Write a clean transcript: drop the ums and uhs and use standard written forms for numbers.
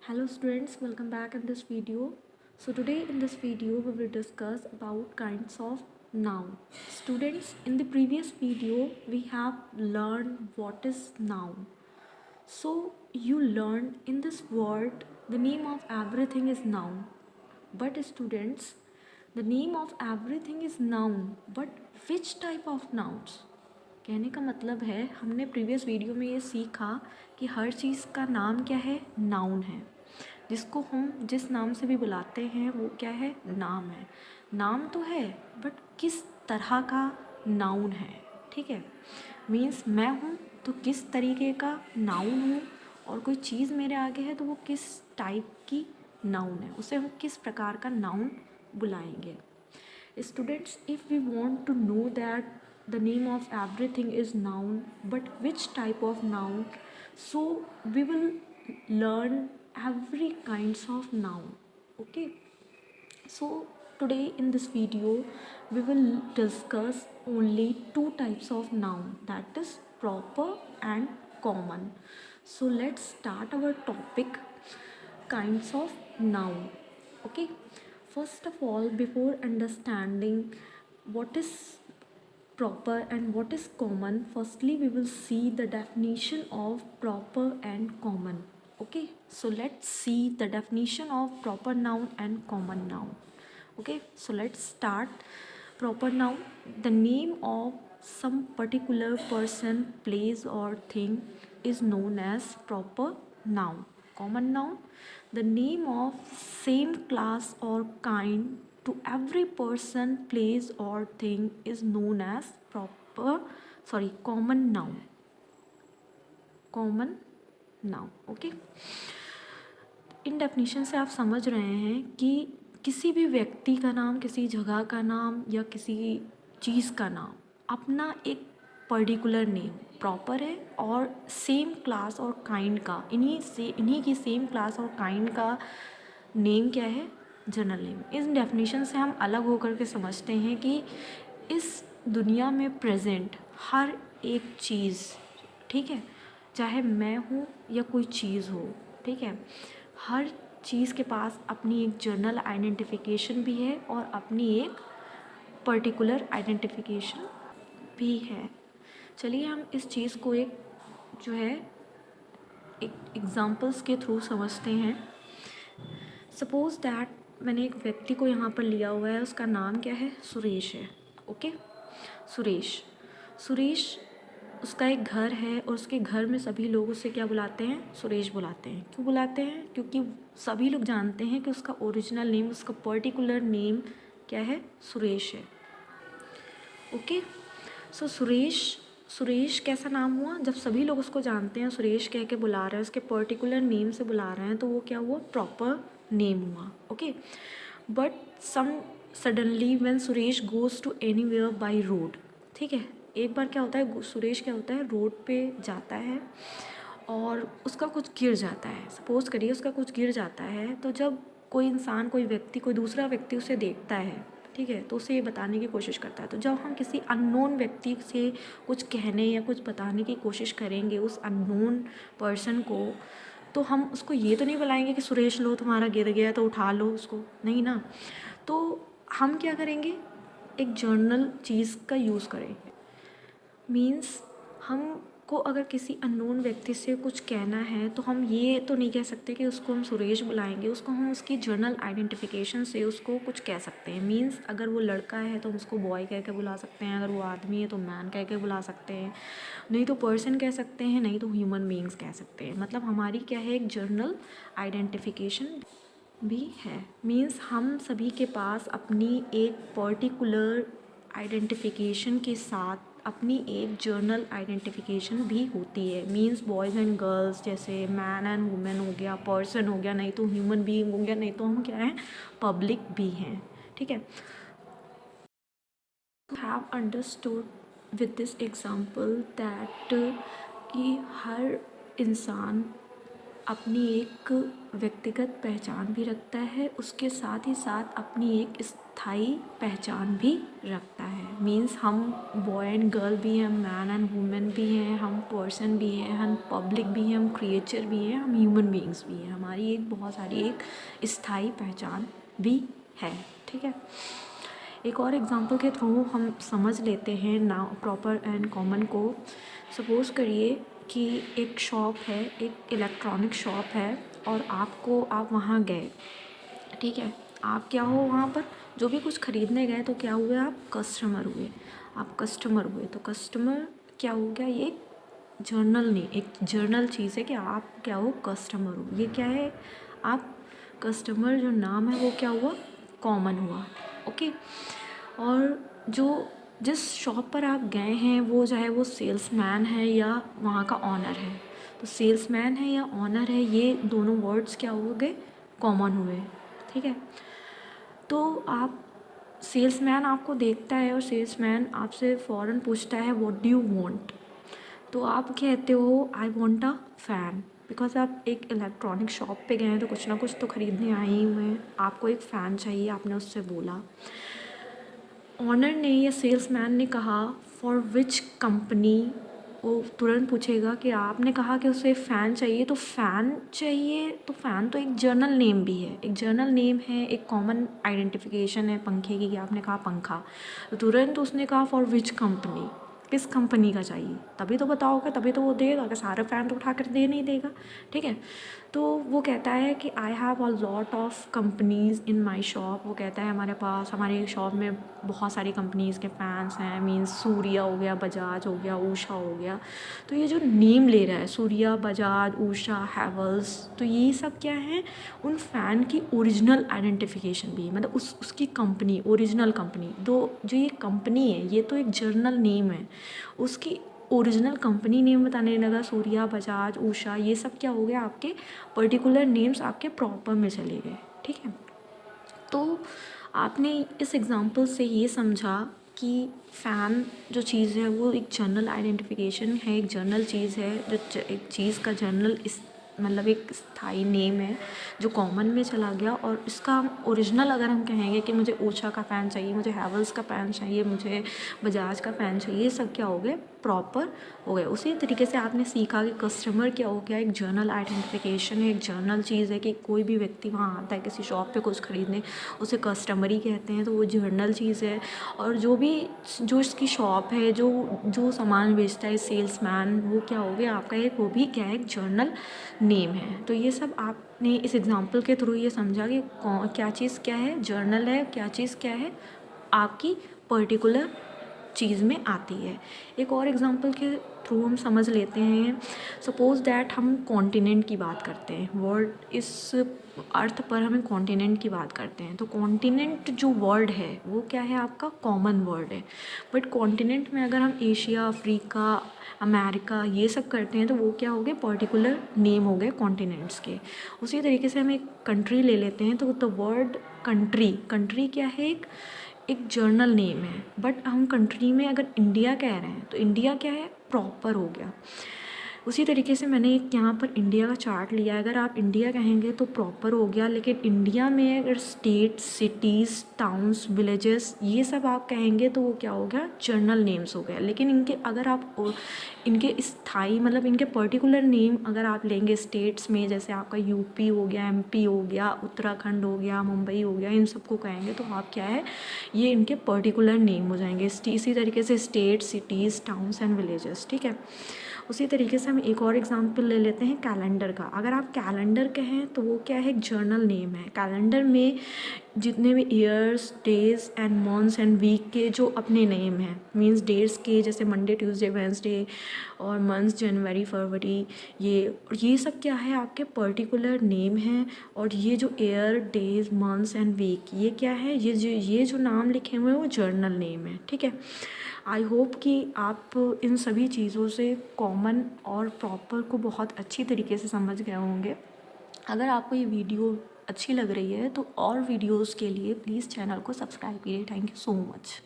Hello students, welcome back in this video. So today in this video we will discuss about kinds of noun. Students, in the previous video we have learned what is noun. So you learned in this world the name of everything is noun. But students, the name of everything is noun, but which type of nouns? कहने का मतलब है हमने previous video में ये सीखा कि हर चीज़ का नाम क्या है, नाउन है। जिसको हम जिस नाम से भी बुलाते हैं वो क्या है, नाम है। नाम तो है बट किस तरह का नाउन है, ठीक है। मीन्स मैं हूँ तो किस तरीके का नाउन हूँ, और कोई चीज़ मेरे आगे है तो वो किस टाइप की नाउन है, उसे हम किस प्रकार का नाउन बुलाएंगे। Students, if we want to know that the name of everything is noun, but which type of noun, so we will learn every kinds of noun. Okay, so today in this video we will discuss only two types of noun, that is proper and common. So let's start our topic, kinds of noun. Okay, first of all, before understanding what is proper and what is common, firstly we will see the definition of proper and common. Okay, so let's see the definition of proper noun and common noun. Okay, so let's start. Proper noun, the name of some particular person, place or thing is known as proper noun. Common noun, the name of same class or kind to every person, place or thing is known as common noun. Common noun. Okay, in definition से आप समझ रहे हैं कि किसी भी व्यक्ति का नाम, किसी जगह का नाम या किसी चीज़ का नाम अपना एक पर्टिकुलर नेम प्रॉपर है, और सेम क्लास और काइंड का इन्हीं की सेम क्लास और काइंड का नेम क्या है, जनरल नेम। इस डेफिनेशन से हम अलग होकर के समझते हैं कि इस दुनिया में प्रेजेंट हर एक चीज़, ठीक है, चाहे मैं हूँ या कोई चीज़ हो, ठीक है, हर चीज़ के पास अपनी एक जर्नल आइडेंटिफिकेशन भी है और अपनी एक पर्टिकुलर आइडेंटिफिकेशन भी है। चलिए हम इस चीज़ को एक जो है एक एग्जांपल्स के थ्रू समझते हैं। सपोज़ दैट मैंने एक व्यक्ति को यहाँ पर लिया हुआ है, उसका नाम क्या है, सुरेश है। ओके, सुरेश उसका एक घर है और उसके घर में सभी लोग उसे क्या बुलाते हैं, सुरेश बुलाते हैं। क्यों बुलाते हैं? क्योंकि सभी लोग जानते हैं कि उसका ओरिजिनल नेम, उसका पर्टिकुलर नेम क्या है, सुरेश है। ओके, सो सुरेश कैसा नाम हुआ? जब सभी लोग उसको जानते हैं, सुरेश कह के बुला रहे हैं, उसके पर्टिकुलर नेम से बुला रहे हैं, तो वो क्या हुआ, प्रॉपर नेम हुआ। Okay, but suddenly when Suresh goes to anywhere by road, ठीक है, एक बार क्या होता है, सुरेश क्या होता है, रोड पे जाता है और उसका कुछ गिर जाता है। सपोज़ करिए उसका कुछ गिर जाता है, तो जब कोई इंसान, कोई व्यक्ति, कोई दूसरा व्यक्ति उसे देखता है, ठीक है, तो उसे ये बताने की कोशिश करता है। तो जब हम किसी अननोन व्यक्ति से कुछ कहने या कुछ बताने की कोशिश करेंगे उस अननोन पर्सन को, तो हम उसको ये तो नहीं बुलाएंगे कि सुरेश लो तुम्हारा गिर गया तो उठा लो उसको, नहीं ना। तो हम क्या करेंगे, एक जर्नल चीज़ का यूज़ करेंगे। मीन्स हमको अगर किसी अननोन व्यक्ति से कुछ कहना है तो हम ये तो नहीं कह सकते कि उसको हम सुरेश बुलाएंगे, उसको हम उसकी जर्नल आइडेंटिफिकेशन से उसको कुछ कह सकते हैं। मीन्स अगर वो लड़का है तो हम उसको बॉय कह के बुला सकते हैं, अगर वो आदमी है तो मैन कह के बुला सकते हैं, नहीं तो पर्सन कह सकते हैं, नहीं तो ह्यूमन बीइंग्स कह सकते हैं। मतलब हमारी क्या है, एक जर्नल आइडेंटिफिकेशन भी है। मीन्स हम सभी के पास अपनी एक पर्टिकुलर आइडेंटिफिकेशन के साथ अपनी एक जर्नल आइडेंटिफिकेशन भी होती है। मीन्स बॉयज़ एंड गर्ल्स, जैसे मैन एंड वुमेन हो गया, पर्सन हो गया, नहीं तो ह्यूमन बीइंग हो गया, नहीं तो हम क्या हैं, पब्लिक भी हैं, ठीक है। Have understood with this example that कि हर इंसान अपनी एक व्यक्तिगत पहचान भी रखता है, उसके साथ ही साथ अपनी एक स्थायी पहचान भी रखता है। मीन्स हम बॉय एंड गर्ल भी हैं, मैन एंड वुमेन भी हैं, हम पर्सन भी हैं, हम पब्लिक भी हैं, हम क्रिएचर भी हैं, हम ह्यूमन बीइंग्स भी हैं। हमारी एक बहुत सारी एक स्थायी पहचान भी है। ठीक है, एक और एग्जांपल के थ्रू हम समझ लेते हैं नाउ प्रॉपर एंड कॉमन को। सपोज़ करिए कि एक शॉप है, एक इलेक्ट्रॉनिक शॉप है, और आप वहाँ गए। ठीक है, आप क्या हो वहाँ पर, जो भी कुछ ख़रीदने गए तो क्या हुए, आप कस्टमर हुए। आप कस्टमर हुए तो कस्टमर क्या हो गया, ये एक जर्नल चीज़ है कि आप क्या हो, कस्टमर हो। ये क्या है, आप कस्टमर जो नाम है वो क्या हुआ, कॉमन हुआ। ओके, और जिस शॉप पर आप गए हैं वो चाहे वो सेल्समैन है या वहाँ का ऑनर है, तो सेल्समैन है या ऑनर है, ये दोनों वर्ड्स क्या हो गए, कॉमन हुए। ठीक है, तो आप सेल्समैन आपको देखता है और सेल्समैन आपसे फ़ौरन पूछता है व्हाट डू यू वांट, तो आप कहते हो I want a fan, because आप एक इलेक्ट्रॉनिक शॉप पे गए हैं तो कुछ ना कुछ तो ख़रीदने आए ही हुए हैं, आपको एक फ़ैन चाहिए, आपने उससे बोला। ऑनर ने या सेल्समैन ने कहा फॉर विच कंपनी, वो तुरंत पूछेगा कि आपने कहा कि उसे फ़ैन चाहिए, तो फ़ैन चाहिए, तो फ़ैन तो एक जर्नल नेम भी है, एक जर्नल नेम है, एक कॉमन आइडेंटिफिकेशन है पंखे की, कि आपने कहा पंखा, तो तुरंत उसने कहा फॉर विच कंपनी, किस कंपनी का चाहिए, तभी तो बताओगे, तभी तो वो देगा, कि सारे फ़ैन तो उठा कर दे नहीं देगा। ठीक है, तो वो कहता है कि I have a lot of companies in my shop, वो कहता है हमारी शॉप में बहुत सारी कंपनीज़ के फ़ैन्स हैं, मीन्स सूर्या हो गया, बजाज हो गया, ऊषा हो गया। तो ये जो नेम ले रहा है सूर्या, बजाज, ऊषा, हैवल्स, तो ये सब क्या है, उन फ़ैन की ओरिजिनल आइडेंटिफिकेशन भी, मतलब उसकी कंपनी, ओरिजिनल कंपनी, जो ये कंपनी है ये तो एक जर्नल नेम है, उसकी ओरिजिनल कंपनी नेम बताने लगा, सूर्या, बजाज, ऊषा, ये सब क्या हो गया, आपके पर्टिकुलर नेम्स आपके प्रॉपर में चले गए। ठीक है, तो आपने इस एग्ज़ाम्पल से ये समझा कि फ़ैन जो चीज़ है वो एक जर्नल आइडेंटिफिकेशन है, एक जर्नल चीज़ है, जो एक चीज़ का जर्नल मतलब एक स्थायी नेम है जो कॉमन में चला गया, और इसका ओरिजिनल अगर हम कहेंगे कि मुझे ऊषा का फ़ैन चाहिए, मुझे हैवल्स का फ़ैन चाहिए, मुझे बजाज का फ़ैन चाहिए, ये सब क्या हो गए, प्रॉपर हो गए। उसी तरीके से आपने सीखा कि कस्टमर क्या हो गया, एक जर्नल आइडेंटिफिकेशन है, एक जर्नल चीज़ है, कि कोई भी व्यक्ति वहाँ आता है किसी शॉप पे कुछ ख़रीदने, उसे कस्टमर ही कहते हैं, तो वो जर्नल चीज़ है। और जो इसकी शॉप है, जो सामान बेचता है सेल्समैन, वो क्या हो गया आपका एक, वो भी क्या है, एक जर्नल नेम है। तो ये सब आपने इस एग्ज़ाम्पल के थ्रू ये समझा कि क्या चीज़ क्या है, जर्नल है, क्या चीज़ क्या है, आपकी पर्टिकुलर चीज़ में आती है। एक और एग्ज़ाम्पल के थ्रू हम समझ लेते हैं। सपोज़ दैट हम कॉन्टिनेंट की बात करते हैं, वर्ड इस अर्थ पर हमें कॉन्टिनेंट की बात करते हैं, तो कॉन्टिनेंट जो वर्ड है वो क्या है, आपका कॉमन वर्ड है। बट कॉन्टिनेंट में अगर हम एशिया, अफ्रीका, अमेरिका ये सब करते हैं तो वो क्या हो गए, पर्टिकुलर नेम हो गए कॉन्टिनेंट्स के। उसी तरीके से हम एक कंट्री ले लेते हैं, तो द वर्ड कंट्री क्या है, एक जर्नल नेम है। बट हम कंट्री में अगर इंडिया कह रहे हैं तो इंडिया क्या है, प्रॉपर हो गया। उसी तरीके से मैंने एक यहाँ पर इंडिया का चार्ट लिया है, अगर आप इंडिया कहेंगे तो प्रॉपर हो गया, लेकिन इंडिया में अगर स्टेट, सिटीज़, टाउन्स, विलेजेस ये सब आप कहेंगे तो वो क्या हो गया, जर्नल नेम्स हो गया। लेकिन इनके स्थायी मतलब इनके पर्टिकुलर नेम अगर आप लेंगे स्टेट्स में, जैसे आपका यूपी हो गया, एमपी हो गया, उत्तराखंड हो गया, मुंबई हो गया, इन सबको कहेंगे तो आप क्या है, ये इनके पर्टिकुलर नेम हो जाएंगे। इसी तरीके से state, cities, towns and villages. ठीक है, उसी तरीके से हम एक और एग्जांपल ले लेते हैं कैलेंडर का। अगर आप कैलेंडर कहें तो वो क्या है, एक जर्नल नेम है। कैलेंडर में जितने भी years, days and months and week के जो अपने नेम हैं, मींस डेट्स के जैसे मंडे, ट्यूसडे, वेंसडे, और मंथ्स जनवरी, फरवरी, ये सब क्या है, आपके पर्टिकुलर नेम हैं। और ये जो year, days, months and week ये क्या है, ये जो नाम लिखे हुए हैं वो जर्नल नेम है। ठीक है, आई होप कि आप इन सभी चीज़ों से कॉमन और प्रॉपर को बहुत अच्छी तरीके से समझ गए होंगे। अगर आपको ये वीडियो अच्छी लग रही है तो और वीडियोस के लिए प्लीज़ चैनल को सब्सक्राइब कीजिए। Thank you so much.